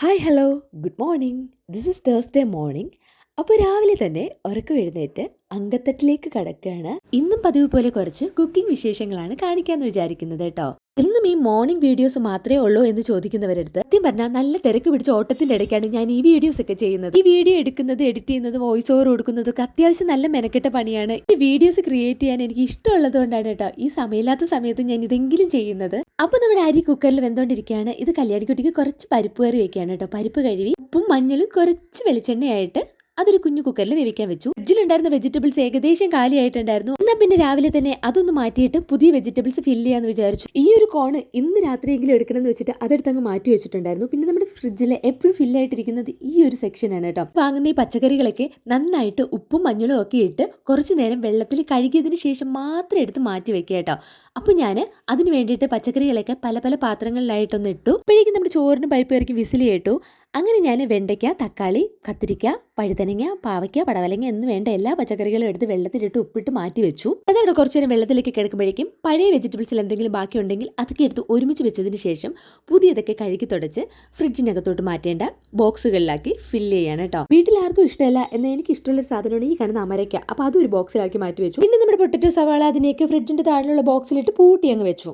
Hi hello good morning. This is Thursday morning. അപ്പോൾ രാവിലെ തന്നെ ഉറക്കം എഴുന്നേറ്റ് അങ്കത്തട്ടിലേക്ക് കടക്കുകയാണ്. ഇന്നും പതിവ് പോലെ കുറച്ച് കുക്കിംഗ് വിശേഷങ്ങളാണ് കാണിക്കാമെന്ന് വിചാരിക്കുന്നത് കേട്ടോ. ഇന്നും ഈ മോർണിംഗ് വീഡിയോസ് മാത്രമേ ഉള്ളൂ എന്ന് ചോദിക്കുന്നവരടുത്ത് സത്യം പറഞ്ഞാൽ നല്ല തിരക്ക് പിടിച്ച ഓട്ടത്തിൻ്റെ ഇടയ്ക്കാണ് ഞാൻ ഈ വീഡിയോസ് ഒക്കെ ചെയ്യുന്നത്. ഈ വീഡിയോ എടുക്കുന്നത്, എഡിറ്റ് ചെയ്യുന്നത്, വോയിസ് ഓവർ കൊടുക്കുന്നതൊക്കെ അത്യാവശ്യം നല്ല മെനക്കെട്ട പണിയാണ്. ഈ വീഡിയോസ് ക്രിയേറ്റ് ചെയ്യാൻ എനിക്ക് ഇഷ്ടമുള്ളത് കൊണ്ടാണ് കേട്ടോ ഈ സമയമില്ലാത്ത സമയത്ത് ഞാൻ ഇതെങ്കിലും ചെയ്യുന്നത്. അപ്പോൾ നമ്മുടെ അരി കുക്കറിൽ വെന്തുകൊണ്ടിരിക്കുകയാണ്. ഇത് കല്യാണിക്കുട്ടിക്ക് കുറച്ച് പരിപ്പ് കറി വെക്കുകയാണ് കേട്ടോ. പരിപ്പ് കഴുകി ഉപ്പും മഞ്ഞളും കുറച്ച് വെളിച്ചെണ്ണയായിട്ട് അതൊരു കുഞ്ഞു കുക്കറിൽ വേവിക്കാൻ വെച്ചു. ഫ്രിഡ്ജിലുണ്ടായിരുന്ന വെജിറ്റബിൾസ് ഏകദേശം കാലിയായിട്ടുണ്ടായിരുന്നു. എന്നാൽ പിന്നെ രാവിലെ തന്നെ അതൊന്ന് മാറ്റിയിട്ട് പുതിയ വെജിറ്റബിൾസ് ഫില്ല് ചെയ്യാന്ന് വിചാരിച്ചു. ഈ ഒരു കോണ് ഇന്ന് രാത്രിയെങ്കിലും എടുക്കണം എന്ന് വെച്ചിട്ട് അതെടുത്ത് അങ്ങ് മാറ്റി വെച്ചിട്ടുണ്ടായിരുന്നു. പിന്നെ നമ്മുടെ ഫ്രിഡ്ജിൽ എപ്പോഴും ഫില്ലായിട്ടിരിക്കുന്നത് ഈ ഒരു സെക്ഷനാണ് കേട്ടോ. വാങ്ങുന്ന ഈ പച്ചക്കറികളൊക്കെ നന്നായിട്ട് ഉപ്പും മഞ്ഞളും ഒക്കെ ഇട്ട് കുറച്ച് നേരം വെള്ളത്തിൽ കഴുകിയതിന് ശേഷം മാത്രം എടുത്ത് മാറ്റി വെക്കുക കേട്ടോ. അപ്പോൾ ഞാൻ അതിന് വേണ്ടിയിട്ട് പച്ചക്കറികളൊക്കെ പല പല പാത്രങ്ങളിലായിട്ടൊന്ന് ഇട്ടു. അപ്പോഴേക്കും നമ്മുടെ ചോറിന് പരിപ്പ് കറിക്ക് വിസിൽ കേട്ടു. അങ്ങനെ ഞാൻ വെണ്ടയ്ക്ക, തക്കാളി, കത്തിരിക്ക, പഴുതനങ്ങ, പാവയ്ക്ക, പടവലങ്ങ എന്ന് വേണ്ട എല്ലാ പച്ചക്കറികളും എടുത്ത് വെള്ളത്തിലിട്ട് ഉപ്പിട്ട് മാറ്റി വെച്ചു. അതവിടെ കുറച്ച് നേരം വെള്ളത്തിലേക്ക് കിടക്കുമ്പോഴേക്കും പഴയ വെജിറ്റബിൾസിൽ എന്തെങ്കിലും ബാക്കി ഉണ്ടെങ്കിൽ അതൊക്കെ എടുത്ത് ഒരുമിച്ച് വെച്ചതിന് ശേഷം പുതിയതൊക്കെ കഴുകി തുടച്ച് ഫ്രിഡ്ജിനകത്തോട്ട് മാറ്റേണ്ട ബോക്സുകളിലാക്കി ഫില്ല് ചെയ്യാണ് കേട്ടോ. വീട്ടിൽ ആർക്കും ഇഷ്ടമല്ല എന്ന് എനിക്ക് ഇഷ്ടമുള്ളൊരു സാധനമാണ് ഈ കാണുന്ന അമരയ്ക്ക. അപ്പോൾ അതൊരു ബോക്സിലാക്കി മാറ്റി വെച്ചു. പിന്നെ നമ്മുടെ പൊട്ടറ്റോ, സവാള അതിനെയൊക്കെ ഫ്രിഡ്ജിൻ്റെ താഴെയുള്ള ബോക്സിലിട്ട് പൂട്ടി അങ്ങ് വെച്ചു.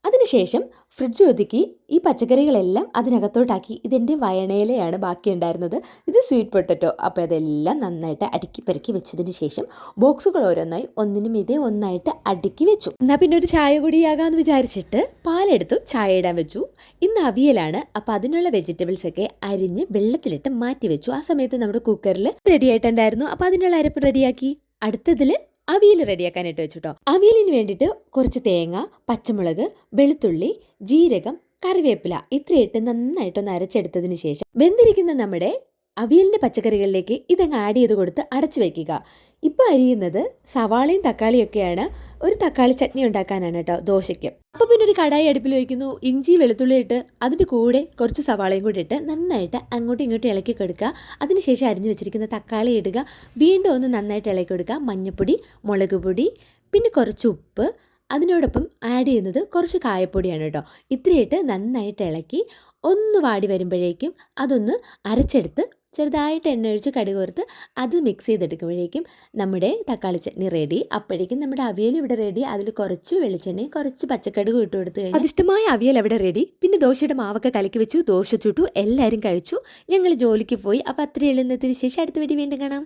അതിനുശേഷം ഫ്രിഡ്ജ് ഒതുക്കി ഈ പച്ചക്കറികളെല്ലാം അതിനകത്തോട്ടാക്കി. ഇതെൻ്റെ വയണയിലയാണ് ബാക്കി ഉണ്ടായിരുന്നത്. ഇത് സ്വീറ്റ് പൊട്ടറ്റോ. അപ്പോൾ അതെല്ലാം നന്നായിട്ട് അടുക്കി പെറുക്കി വെച്ചതിന് ശേഷം ബോക്സുകൾ ഓരോന്നായി ഒന്നിനും ഇതേ ഒന്നായിട്ട് അടുക്കി വെച്ചു. എന്നാൽ പിന്നെ ഒരു ചായ കൂടിയാകാമെന്ന് വിചാരിച്ചിട്ട് പാലെടുത്തു ചായ ഇടാൻ വെച്ചു. ഇന്ന് അവിയലാണ്. അപ്പോൾ അതിനുള്ള വെജിറ്റബിൾസ് ഒക്കെ അരിഞ്ഞ് വെള്ളത്തിലിട്ട് മാറ്റി വെച്ചു. ആ സമയത്ത് നമ്മുടെ കുക്കറിൽ റെഡി ആയിട്ടുണ്ടായിരുന്നു. അപ്പോൾ അതിനുള്ള അരപ്പ് റെഡിയാക്കി. അടുത്തതിൽ അവിയൽ റെഡിയാക്കാനായിട്ട് വെച്ചു കേട്ടോ. അവിയലിന് വേണ്ടിയിട്ട് കുറച്ച് തേങ്ങ, പച്ചമുളക്, വെളുത്തുള്ളി, ജീരകം, കറിവേപ്പില ഇത്രയിട്ട് നന്നായിട്ടൊന്ന് അരച്ചെടുത്തതിന് ശേഷം വെന്തിരിക്കുന്ന നമ്മുടെ അവിയലിൻ്റെ പച്ചക്കറികളിലേക്ക് ഇതങ്ങ് ആഡ് ചെയ്ത് കൊടുത്ത് അടച്ചു വയ്ക്കുക. ഇപ്പോൾ അരിയുന്നത് സവാളയും തക്കാളിയൊക്കെയാണ്. ഒരു തക്കാളി ചട്നി ഉണ്ടാക്കാനാണ് കേട്ടോ, ദോശയ്ക്ക്. അപ്പോൾ പിന്നെ ഒരു കടായി അടുപ്പിൽ വയ്ക്കുന്നു. ഇഞ്ചി വെളുത്തുള്ളി ഇട്ട് അതിൻ്റെ കൂടെ കുറച്ച് സവാളയും കൂടി ഇട്ട് നന്നായിട്ട് അങ്ങോട്ടും ഇങ്ങോട്ടും ഇളക്കി കൊടുക്കുക. അതിനുശേഷം അരിഞ്ഞു വെച്ചിരിക്കുന്ന തക്കാളി ഇടുക. വീണ്ടും ഒന്ന് നന്നായിട്ട് ഇളക്കി കൊടുക്കുക. മഞ്ഞൾപ്പൊടി, മുളക് പൊടി, പിന്നെ കുറച്ച് ഉപ്പ്, അതിനോടൊപ്പം ആഡ് ചെയ്യുന്നത് കുറച്ച് കായപ്പൊടിയാണ് കേട്ടോ. ഇത്രയിട്ട് നന്നായിട്ട് ഇളക്കി ഒന്ന് വാടി വരുമ്പോഴേക്കും അതൊന്ന് അരച്ചെടുത്ത് ചെറുതായിട്ട് എണ്ണ ഒഴിച്ച് കടുക് വറുത്ത് അത് മിക്സ് ചെയ്തെടുക്കുമ്പോഴേക്കും നമ്മുടെ തക്കാളി ചട്നി റെഡി. അപ്പോഴേക്കും നമ്മുടെ അവിയൽ ഇവിടെ റെഡി. അതിൽ കുറച്ച് വെളിച്ചെണ്ണയും കുറച്ച് പച്ചക്കടുകും ഇട്ട് കൊടുത്ത് കഴിഞ്ഞാൽ അതിഷ്ടമായ അവിയൽ അവിടെ റെഡി. പിന്നെ ദോശയുടെ മാവൊക്കെ കലക്കി വെച്ചു, ദോശ ചുട്ടു, എല്ലാവരും കഴിച്ചു. ഞങ്ങൾ ജോലിക്ക് പോയി. അപ്പോൾ അത്രയേ ഉള്ളൂ ഇന്നത്തെ വിശേഷം. അടുത്ത വീഡിയോ വീണ്ടും കാണാം.